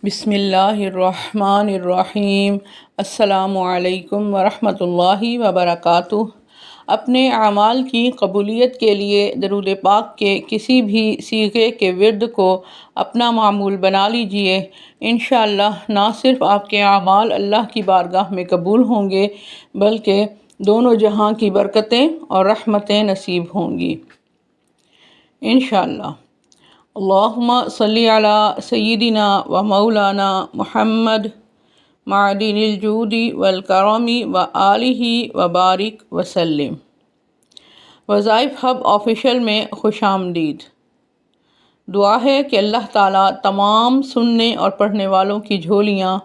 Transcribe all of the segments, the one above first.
بسم اللہ الرحمن الرحیم۔ السلام علیکم ورحمۃ اللہ وبرکاتہ۔ اپنے اعمال کی قبولیت کے لیے درود پاک کے کسی بھی صیغے کے ورد کو اپنا معمول بنا لیجئے۔ انشاءاللہ نہ صرف آپ کے اعمال اللہ کی بارگاہ میں قبول ہوں گے بلکہ دونوں جہاں کی برکتیں اور رحمتیں نصیب ہوں گی انشاءاللہ۔ اللہم صلی علی سیدنا و مولانا محمد معدن الجود والکرم و آلہ و بارک وسلم۔ وظائف ہب آفیشیل میں خوش آمدید۔ دعا ہے کہ اللہ تعالیٰ تمام سننے اور پڑھنے والوں کی جھولیاں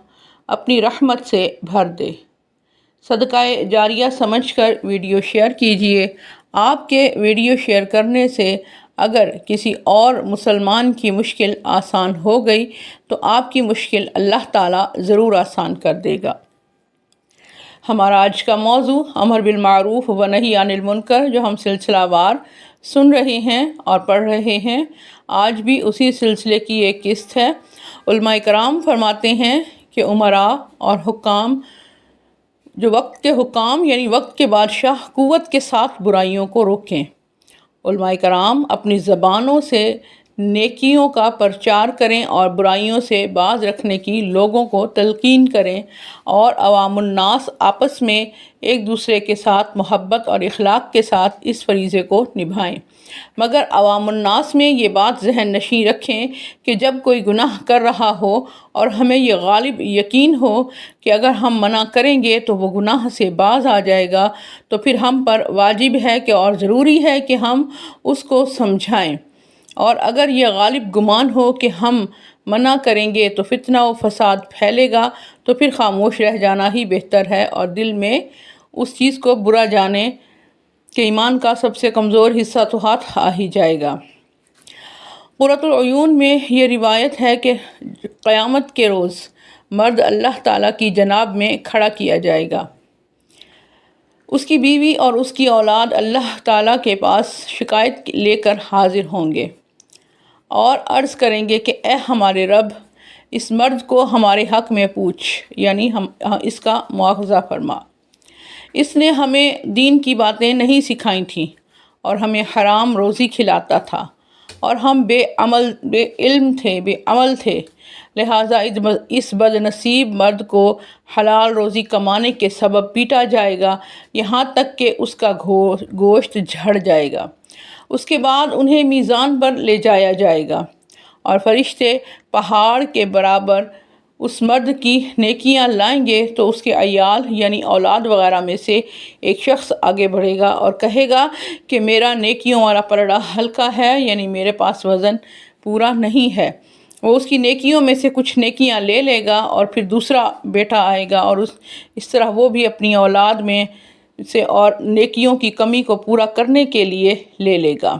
اپنی رحمت سے بھر دے۔ صدقہ جاریہ سمجھ کر ویڈیو شیئر کیجئے۔ آپ کے ویڈیو شیئر کرنے سے اگر کسی اور مسلمان کی مشکل آسان ہو گئی تو آپ کی مشکل اللہ تعالیٰ ضرور آسان کر دے گا۔ ہمارا آج کا موضوع امر بالمعروف و نہی عن المنکر، جو ہم سلسلہ وار سن رہے ہیں اور پڑھ رہے ہیں، آج بھی اسی سلسلے کی ایک قسط ہے۔ علماء کرام فرماتے ہیں کہ امراء اور حکام، جو وقت کے حکام یعنی وقت کے بادشاہ، قوت کے ساتھ برائیوں کو روکیں۔ علماء کرام اپنی زبانوں سے نیکیوں کا پرچار کریں اور برائیوں سے باز رکھنے کی لوگوں کو تلقین کریں، اور عوام الناس آپس میں ایک دوسرے کے ساتھ محبت اور اخلاق کے ساتھ اس فریضے کو نبھائیں۔ مگر عوام الناس میں یہ بات ذہن نشین رکھیں کہ جب کوئی گناہ کر رہا ہو اور ہمیں یہ غالب یقین ہو کہ اگر ہم منع کریں گے تو وہ گناہ سے باز آ جائے گا، تو پھر ہم پر واجب ہے کہ اور ضروری ہے کہ ہم اس کو سمجھائیں، اور اگر یہ غالب گمان ہو کہ ہم منع کریں گے تو فتنہ و فساد پھیلے گا، تو پھر خاموش رہ جانا ہی بہتر ہے، اور دل میں اس چیز کو برا جانے کہ ایمان کا سب سے کمزور حصہ تو ہاتھ آ ہی جائے گا۔ قرۃ العیون میں یہ روایت ہے کہ قیامت کے روز مرد اللہ تعالیٰ کی جناب میں کھڑا کیا جائے گا۔ اس کی بیوی اور اس کی اولاد اللہ تعالیٰ کے پاس شکایت لے کر حاضر ہوں گے اور عرض کریں گے کہ اے ہمارے رب، اس مرد کو ہمارے حق میں پوچھ، یعنی اس کا مواخذہ فرما۔ اس نے ہمیں دین کی باتیں نہیں سکھائی تھیں اور ہمیں حرام روزی کھلاتا تھا، اور ہم بے علم تھے، بے عمل تھے، لہٰذا اس بد نصیب مرد کو حلال روزی کمانے کے سبب پیٹا جائے گا، یہاں تک کہ اس کا گوشت جھڑ جائے گا۔ اس کے بعد انہیں میزان پر لے جایا جائے گا، اور فرشتے پہاڑ کے برابر اس مرد کی نیکیاں لائیں گے، تو اس کے عیال یعنی اولاد وغیرہ میں سے ایک شخص آگے بڑھے گا اور کہے گا کہ میرا نیکیوں والا پلڑا ہلکا ہے، یعنی میرے پاس وزن پورا نہیں ہے۔ وہ اس کی نیکیوں میں سے کچھ نیکیاں لے لے گا، اور پھر دوسرا بیٹا آئے گا اور اس طرح وہ بھی اپنی اولاد میں سے اور نیکیوں کی کمی کو پورا کرنے کے لیے لے لے گا۔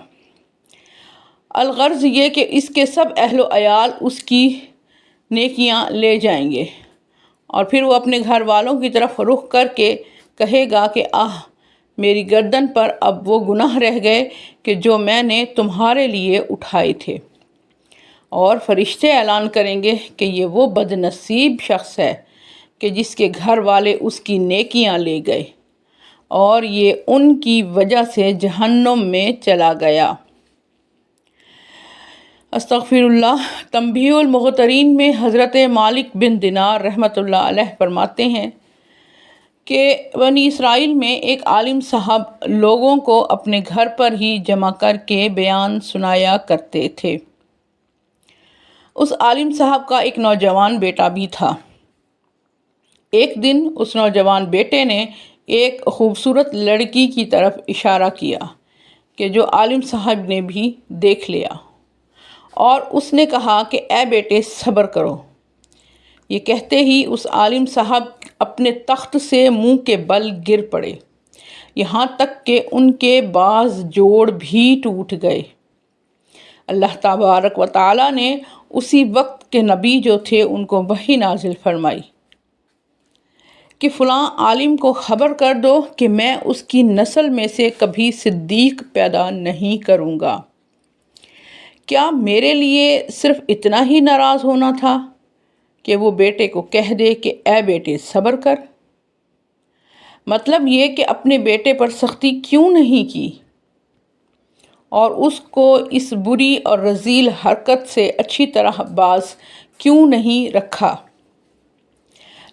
الغرض یہ کہ اس کے سب اہل و عیال اس کی نیکیاں لے جائیں گے، اور پھر وہ اپنے گھر والوں کی طرف رخ کر کے کہے گا کہ آہ، میری گردن پر اب وہ گناہ رہ گئے کہ جو میں نے تمہارے لیے اٹھائے تھے، اور فرشتے اعلان کریں گے کہ یہ وہ بد نصیب شخص ہے کہ جس کے گھر والے اس کی نیکیاں لے گئے، اور یہ ان کی وجہ سے جہنم میں چلا گیا۔ استغفر اللہ۔ تنبیہ المغترین میں حضرت مالک بن دینار رحمۃ اللہ علیہ فرماتے ہیں کہ بنی اسرائیل میں ایک عالم صاحب لوگوں کو اپنے گھر پر ہی جمع کر کے بیان سنایا کرتے تھے۔ اس عالم صاحب کا ایک نوجوان بیٹا بھی تھا۔ ایک دن اس نوجوان بیٹے نے ایک خوبصورت لڑکی کی طرف اشارہ کیا کہ جو عالم صاحب نے بھی دیکھ لیا، اور اس نے کہا کہ اے بیٹے صبر کرو۔ یہ کہتے ہی اس عالم صاحب اپنے تخت سے منہ کے بل گر پڑے، یہاں تک کہ ان کے بعض جوڑ بھی ٹوٹ گئے۔ اللہ تبارک و تعالیٰ نے اسی وقت کے نبی جو تھے ان کو وحی نازل فرمائی کہ فلاں عالم کو خبر کر دو کہ میں اس کی نسل میں سے کبھی صدیق پیدا نہیں کروں گا۔ کیا میرے لیے صرف اتنا ہی ناراض ہونا تھا؟ کہ وہ بیٹے کو کہہ دے کہ اے بیٹے صبر کر، مطلب یہ کہ اپنے بیٹے پر سختی کیوں نہیں کی اور اس کو اس بری اور رذیل حرکت سے اچھی طرح باز کیوں نہیں رکھا۔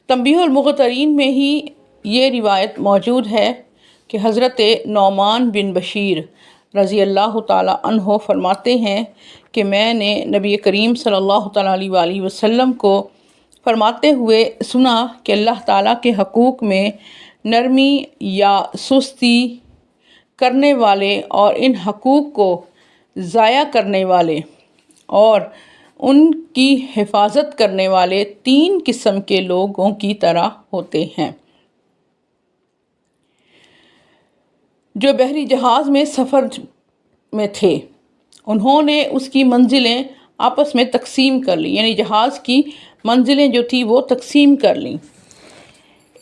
تنبیہ المغترین میں ہی یہ روایت موجود ہے کہ حضرت نعمان بن بشیر رضی اللہ تعالیٰ عنہ فرماتے ہیں کہ میں نے نبی کریم صلی اللہ تعالیٰ علیہ وآلہ وسلم کو فرماتے ہوئے سنا کہ اللہ تعالیٰ کے حقوق میں نرمی یا سستی کرنے والے اور ان حقوق کو ضائع کرنے والے اور ان کی حفاظت کرنے والے 3 قسم کے لوگوں کی طرح ہوتے ہیں۔ جو بحری جہاز میں سفر میں تھے انہوں نے اس کی منزلیں آپس میں تقسیم کر لی، یعنی جہاز کی منزلیں جو تھی وہ تقسیم کر لیں۔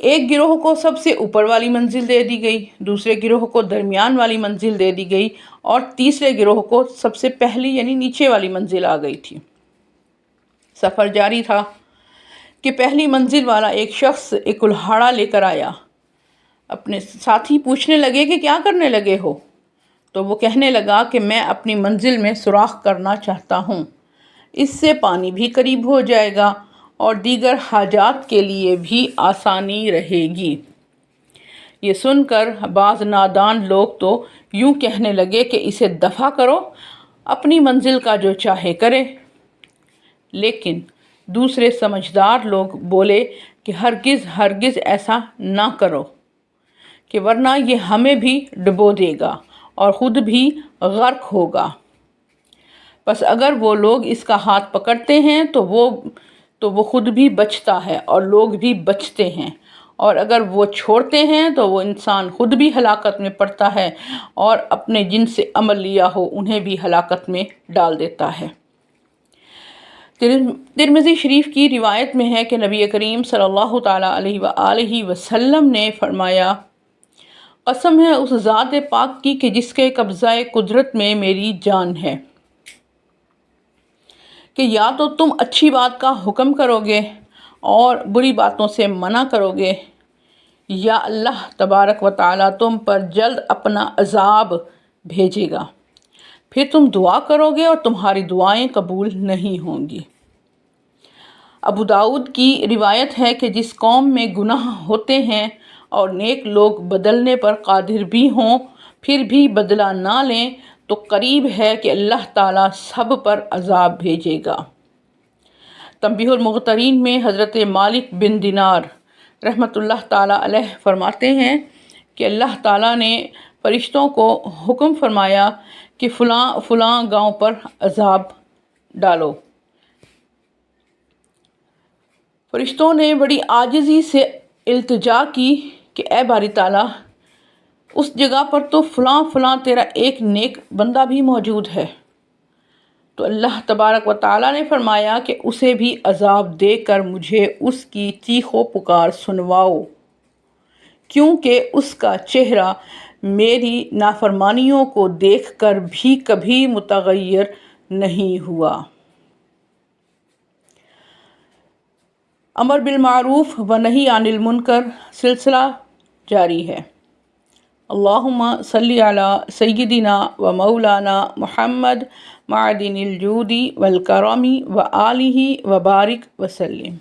ایک گروہ کو سب سے اوپر والی منزل دے دی گئی، دوسرے گروہ کو درمیان والی منزل دے دی گئی اور تیسرے گروہ کو سب سے پہلی یعنی نیچے والی منزل آ گئی تھی۔ سفر جاری تھا کہ پہلی منزل والا ایک شخص ایک کلہاڑا لے کر آیا۔ اپنے ساتھی پوچھنے لگے کہ کیا کرنے لگے ہو؟ تو وہ کہنے لگا کہ میں اپنی منزل میں سوراخ کرنا چاہتا ہوں، اس سے پانی بھی قریب ہو جائے گا اور دیگر حاجات کے لیے بھی آسانی رہے گی۔ یہ سن کر بعض نادان لوگ تو یوں کہنے لگے کہ اسے دفع کرو، اپنی منزل کا جو چاہے کرے، لیکن دوسرے سمجھدار لوگ بولے کہ ہرگز ہرگز ایسا نہ کرو کہ ورنہ یہ ہمیں بھی ڈبو دے گا اور خود بھی غرق ہوگا۔ بس اگر وہ لوگ اس کا ہاتھ پکڑتے ہیں تو وہ خود بھی بچتا ہے اور لوگ بھی بچتے ہیں، اور اگر وہ چھوڑتے ہیں تو وہ انسان خود بھی ہلاکت میں پڑتا ہے اور اپنے جن سے عمل لیا ہو انہیں بھی ہلاکت میں ڈال دیتا ہے۔ ترمذی شریف کی روایت میں ہے کہ نبی کریم صلی اللہ تعالیٰ علیہ وآلہ وسلم نے فرمایا، قسم ہے اس ذات پاک کی کہ جس کے قبضہ قدرت میں میری جان ہے، کہ یا تو تم اچھی بات کا حکم کرو گے اور بری باتوں سے منع کرو گے، یا اللہ تبارک و تعالیٰ تم پر جلد اپنا عذاب بھیجے گا، پھر تم دعا کرو گے اور تمہاری دعائیں قبول نہیں ہوں گی۔ ابو داؤد کی روایت ہے کہ جس قوم میں گناہ ہوتے ہیں اور نیک لوگ بدلنے پر قادر بھی ہوں پھر بھی بدلہ نہ لیں تو قریب ہے کہ اللہ تعالیٰ سب پر عذاب بھیجے گا۔ تنبیہ المغترین میں حضرت مالک بن دینار رحمۃ اللہ تعالیٰ علیہ فرماتے ہیں کہ اللہ تعالیٰ نے فرشتوں کو حکم فرمایا کہ فلاں فلاں گاؤں پر عذاب ڈالو۔ فرشتوں نے بڑی عاجزی سے التجا کی کہ اے باری تعالیٰ، اس جگہ پر تو فلاں فلاں تیرا ایک نیک بندہ بھی موجود ہے۔ تو اللہ تبارک و تعالیٰ نے فرمایا کہ اسے بھی عذاب دے کر مجھے اس کی چیخ و پکار سنواؤ، کیونکہ اس کا چہرہ میری نافرمانیوں کو دیکھ کر بھی کبھی متغیر نہیں ہوا۔ امر بالمعروف و نہی عن المنکر سلسلہ جاری ہے۔ اللہم صلی علی سیدنا و مولانا محمد معدن الجود والکرم و آلہ و بارک وسلم۔